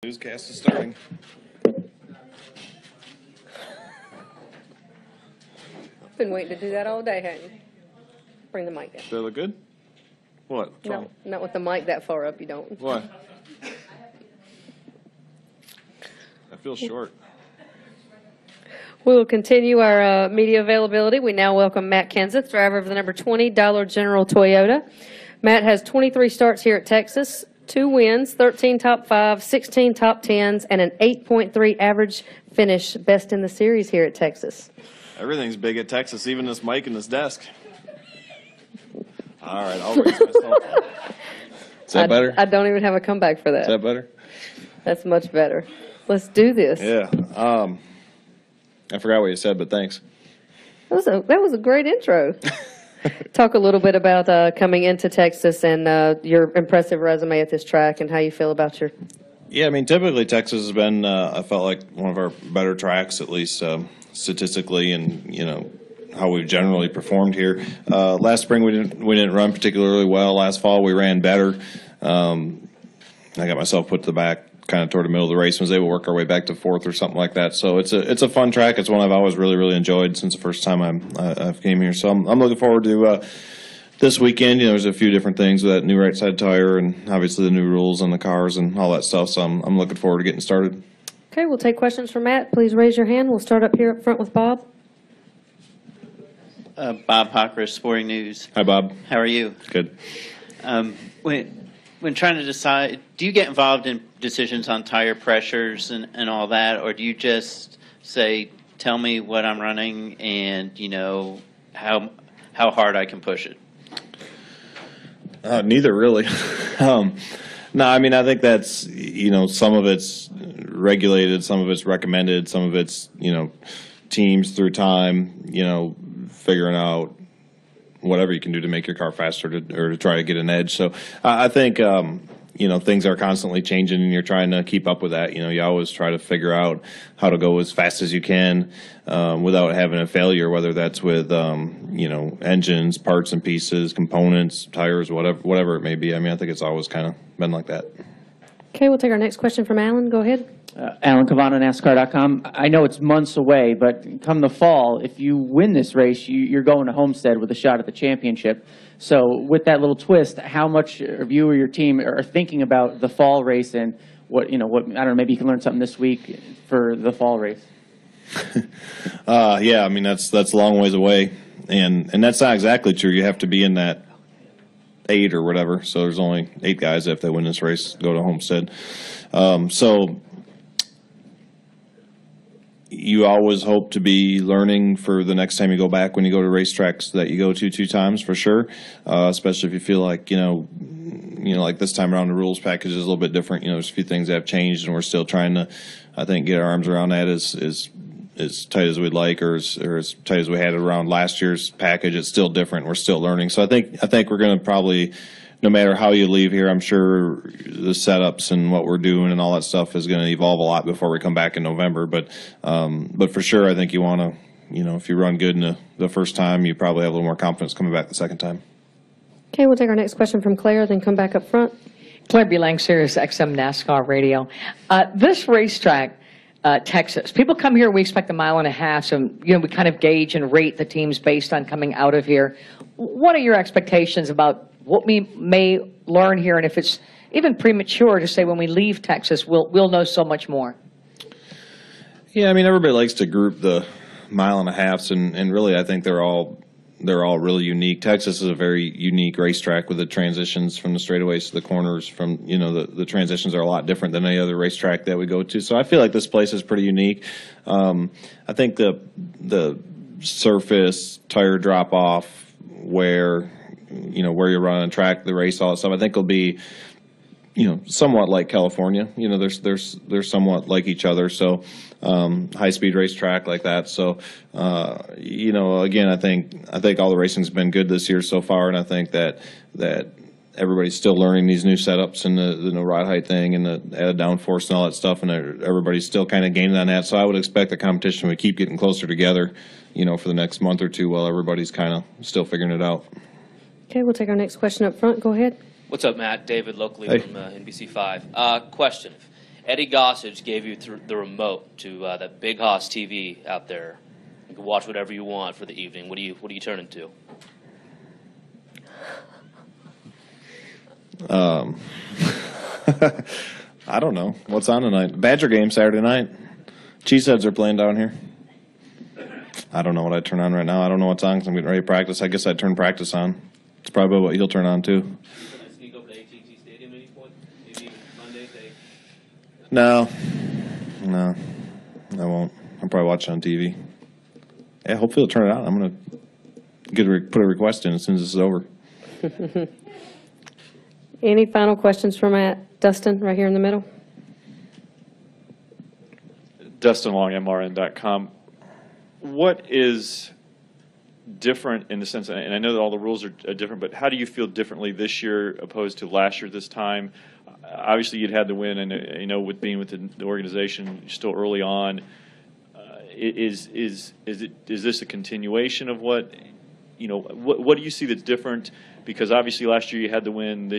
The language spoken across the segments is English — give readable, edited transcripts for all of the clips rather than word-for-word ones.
Newscast is starting. Been waiting to do that all day, haven't you? Bring the mic down. Do they look good? What? No, not with the mic that far up, you don't. What? I feel short. We will continue our media availability. We now welcome Matt Kenseth, driver of the number 20 Dollar General Toyota. Matt has 23 starts here at Texas, 2 wins, 13 top 5, 16 top 10s, and an 8.3 average finish, best in the series here at Texas. Everything's big at Texas, even this mic and this desk. All right, I'll raise myself. Is that better? I don't even have a comeback for that. Is that better? That's much better. Let's do this. Yeah. I forgot what you said, but thanks. That was a great intro. Talk a little bit about coming into Texas and your impressive resume at this track and how you feel about your... Yeah, I mean, typically Texas has been, I felt like, one of our better tracks, at least statistically, and, you know, how we've generally performed here. Last spring we didn't run particularly well. Last fall we ran better. I got myself put to the back kind of toward the middle of the race and was able to work our way back to 4th or something like that. So it's a fun track. It's one I've always really enjoyed since the first time I've came here. So I'm looking forward to this weekend. You know, there's a few different things with that new right side tire and obviously the new rules on the cars and all that stuff. So I'm looking forward to getting started. Okay, we'll take questions from Matt. Please raise your hand. We'll start up here up front with Bob. Bob Hocker, Sporting News. Hi, Bob. How are you? Good. When trying to decide, do you get involved in decisions on tire pressures and all that, or do you just say, tell me what I'm running and, you know, how hard I can push it? Neither, really. No, I mean, I think that's, you know, some of it's regulated, some of it's recommended, some of it's, you know, teams through time, you know, figuring out whatever you can do to make your car faster or to try to get an edge. So I think, you know, things are constantly changing and you're trying to keep up with that. You know, you always try to figure out how to go as fast as you can without having a failure, whether that's with, you know, engines, parts and pieces, components, tires, whatever it may be. I mean, I think it's always kind of been like that. Okay, we'll take our next question from Alan. Go ahead. Alan Cavano, NASCAR.com. I know it's months away, but come the fall, if you win this race, you're going to Homestead with a shot at the championship. So with that little twist, how much of you or your team are thinking about the fall race and what, you know, what, I don't know, maybe you can learn something this week for the fall race? Yeah, I mean, that's a long ways away. And that's not exactly true. You have to be in that 8 or whatever. So there's only 8 guys if they win this race, go to Homestead. So you always hope to be learning for the next time you go back when you go to racetracks that you go to 2 times for sure, especially if you feel like, you know, like this time around the rules package is a little bit different. You know, there's a few things that have changed and we're still trying to, I think, get our arms around that as tight as we'd like or as tight as we had around last year's package. It's still different. We're still learning. So I think we're going to probably, no matter how you leave here, I'm sure the setups and what we're doing and all that stuff is going to evolve a lot before we come back in November. But for sure, I think you want to, you know, if you run good in the first time, you probably have a little more confidence coming back the second time. Okay, we'll take our next question from Claire, then come back up front. Claire Buelang, Sirius XM NASCAR Radio. This racetrack, Texas, people come here, we expect a mile and a half, so, you know, we kind of gauge and rate the teams based on coming out of here. What are your expectations about what we may learn here, and if it's even premature to say when we leave Texas, we'll know so much more? Yeah, I mean, everybody likes to group the mile and a halves, and really I think they're all really unique. Texas is a very unique racetrack with the transitions from the straightaways to the corners. From, you know, the transitions are a lot different than any other racetrack that we go to. So I feel like this place is pretty unique. I think the surface, tire drop off, where you're running on track, the race, all that stuff, I think will be, you know, somewhat like California. You know, they're somewhat like each other. So high-speed racetrack like that. So, you know, again, I think all the racing's been good this year so far, and I think that everybody's still learning these new setups and the no ride height thing and the added downforce and all that stuff, and everybody's still kind of gaining on that. So I would expect the competition would keep getting closer together, you know, for the next month or two while everybody's kind of still figuring it out. Okay, we'll take our next question up front. Go ahead. What's up, Matt? David, locally Hey. from NBC5. Question. Eddie Gossage gave you the remote to that Big Hoss TV out there. You can watch whatever you want for the evening. What do you turn into? I don't know. What's on tonight? Badger game Saturday night. Cheeseheads are playing down here. I don't know what I turn on right now. I don't know what's on because I'm getting ready to practice. I guess I'd turn practice on. It's probably what he'll turn on, too. Can I sneak over to AT&T Stadium at any point? Maybe even Monday? No, I won't. I'll probably watch it on TV. Yeah, hopefully he'll turn it on. I'm going to put a request in as soon as this is over. Any final questions for Matt? Dustin, right here in the middle. Dustin Long, MRN.com. What is different in the sense, and I know that all the rules are different, but how do you feel differently this year opposed to last year this time? Obviously, you'd had the win, and you know, with being with the organization still early on, is this a continuation of what, you know, what do you see that's different? Because obviously last year you had the win,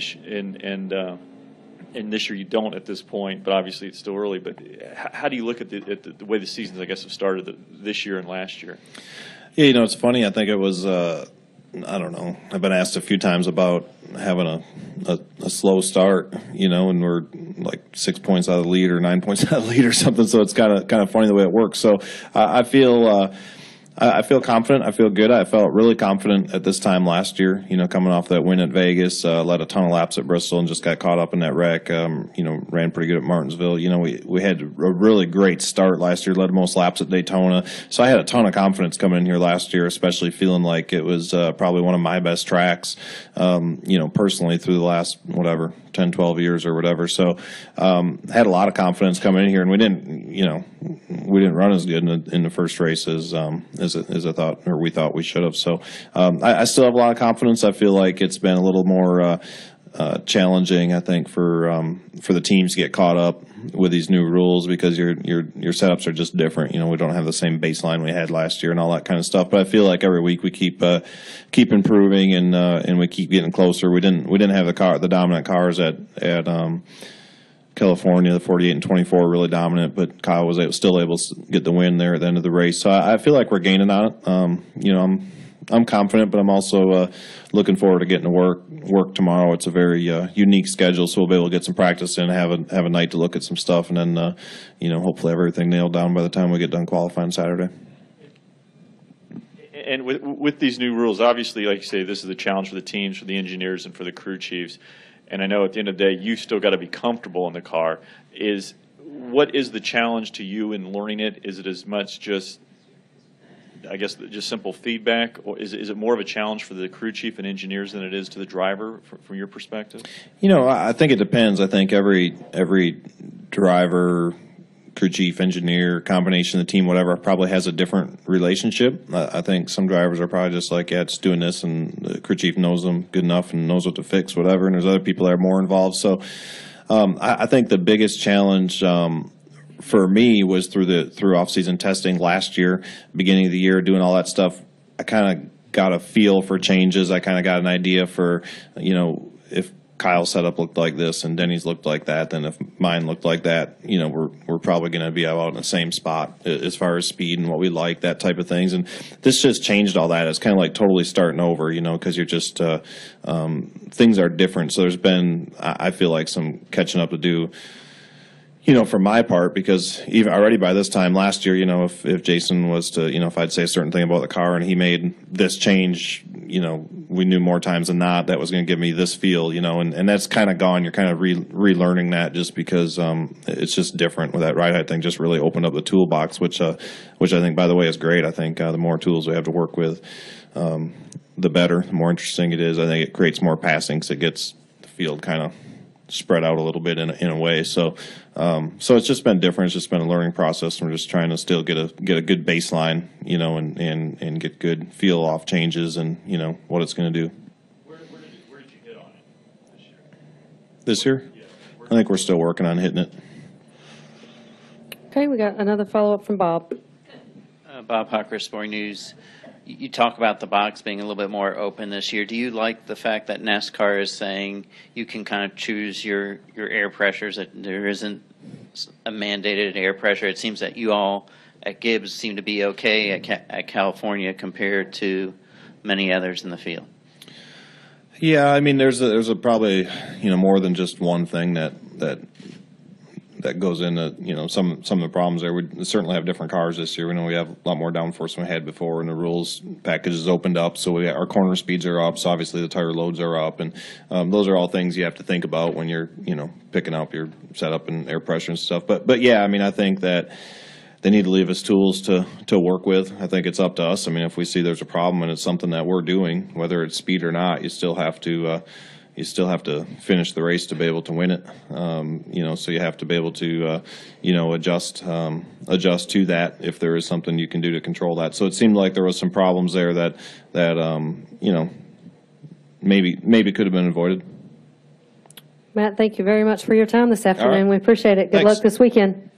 and this year you don't at this point, but obviously it's still early. But how do you look at the way the seasons, I guess, have started this year and last year? Yeah, you know, it's funny. I think it was, I don't know. I've been asked a few times about having a slow start, you know, and we're like 6 points out of the lead or 9 points out of the lead or something. So it's kind of funny the way it works. So I feel confident. I feel good. I felt really confident at this time last year, you know, coming off that win at Vegas, led a ton of laps at Bristol and just got caught up in that wreck. You know, ran pretty good at Martinsville. You know, we had a really great start last year, led most laps at Daytona. So I had a ton of confidence coming in here last year, especially feeling like it was probably one of my best tracks, you know, personally through the last, 10, 12 years or whatever. So had a lot of confidence coming in here, and we didn't run as good in the first race as I thought, or we thought we should have. So I still have a lot of confidence. I feel like it's been a little more challenging, I think, for the teams to get caught up with these new rules because your setups are just different. You know, we don't have the same baseline we had last year and all that kind of stuff. But I feel like every week we keep improving and we keep getting closer. We didn't have the dominant cars at California, the 48 and 24 really dominant, but Kyle was still able to get the win there at the end of the race. So I feel like we're gaining on it. You know, I'm confident, but I'm also looking forward to getting to work tomorrow. It's a very unique schedule, so we'll be able to get some practice in, have a night to look at some stuff, and then you know, hopefully have everything nailed down by the time we get done qualifying Saturday. And with these new rules, obviously, like you say, this is a challenge for the teams, for the engineers, and for the crew chiefs. And I know at the end of the day, you still got to be comfortable in the car. What is the challenge to you in learning it? Is it as much just, I guess, just simple feedback, or is it more of a challenge for the crew chief and engineers than it is to the driver from your perspective? You know, I think it depends. I think every driver, crew chief, engineer, combination of the team, whatever, probably has a different relationship. I think some drivers are probably just like, yeah, it's doing this, and the crew chief knows them good enough and knows what to fix, whatever. And there's other people that are more involved. So I think the biggest challenge for me was through off-season testing last year, beginning of the year, doing all that stuff. I kind of got a feel for changes. I kind of got an idea for, you know, if Kyle's setup looked like this and Denny's looked like that, then if mine looked like that, you know, we're probably going to be out in the same spot as far as speed and what we like, that type of things. And this just changed all that. It's kind of like totally starting over, you know, because you're just things are different. So there's been, I feel like, some catching up to do, you know, for my part, because even already by this time last year, you know, if Jason was to, you know, if I'd say a certain thing about the car and he made this change, you know, we knew more times than not that was going to give me this feel, you know, and that's kind of gone. You're kind of relearning that just because it's just different with that ride height thing. Just really opened up the toolbox, which I think, by the way, is great. I think the more tools we have to work with, the better, the more interesting it is. I think it creates more passing because it gets the field kind of spread out a little bit in a way. So it's just been different. It's just been a learning process. We're just trying to still get a good baseline, you know, and get good feel off changes and, you know, what it's going to do. Where did you hit on it this year? This year? Yeah. I think we're still working on hitting it. Okay, we got another follow-up from Bob. Bob Hucker, Sporting News. You talk about the box being a little bit more open this year. Do you like the fact that NASCAR is saying you can kind of choose your air pressures, that there isn't a mandated air pressure. It seems that you all at Gibbs seem to be okay at California compared to many others in the field. Yeah, I mean, there's a probably more than just one thing that goes into some of the problems there. We certainly have different cars this year. We know we have a lot more downforce than we had before, and the rules package is opened up. So our corner speeds are up. So obviously the tire loads are up, and those are all things you have to think about when you're picking up your setup and air pressure and stuff. But yeah, I mean, I think that they need to leave us tools to work with. I think it's up to us. I mean, if we see there's a problem and it's something that we're doing, whether it's speed or not, you still have to finish the race to be able to win it. So you have to be able to adjust to that if there is something you can do to control that. So it seemed like there was some problems there that maybe could have been avoided. Matt, thank you very much for your time this afternoon. All right. We appreciate it. Good Thanks. luck this weekend.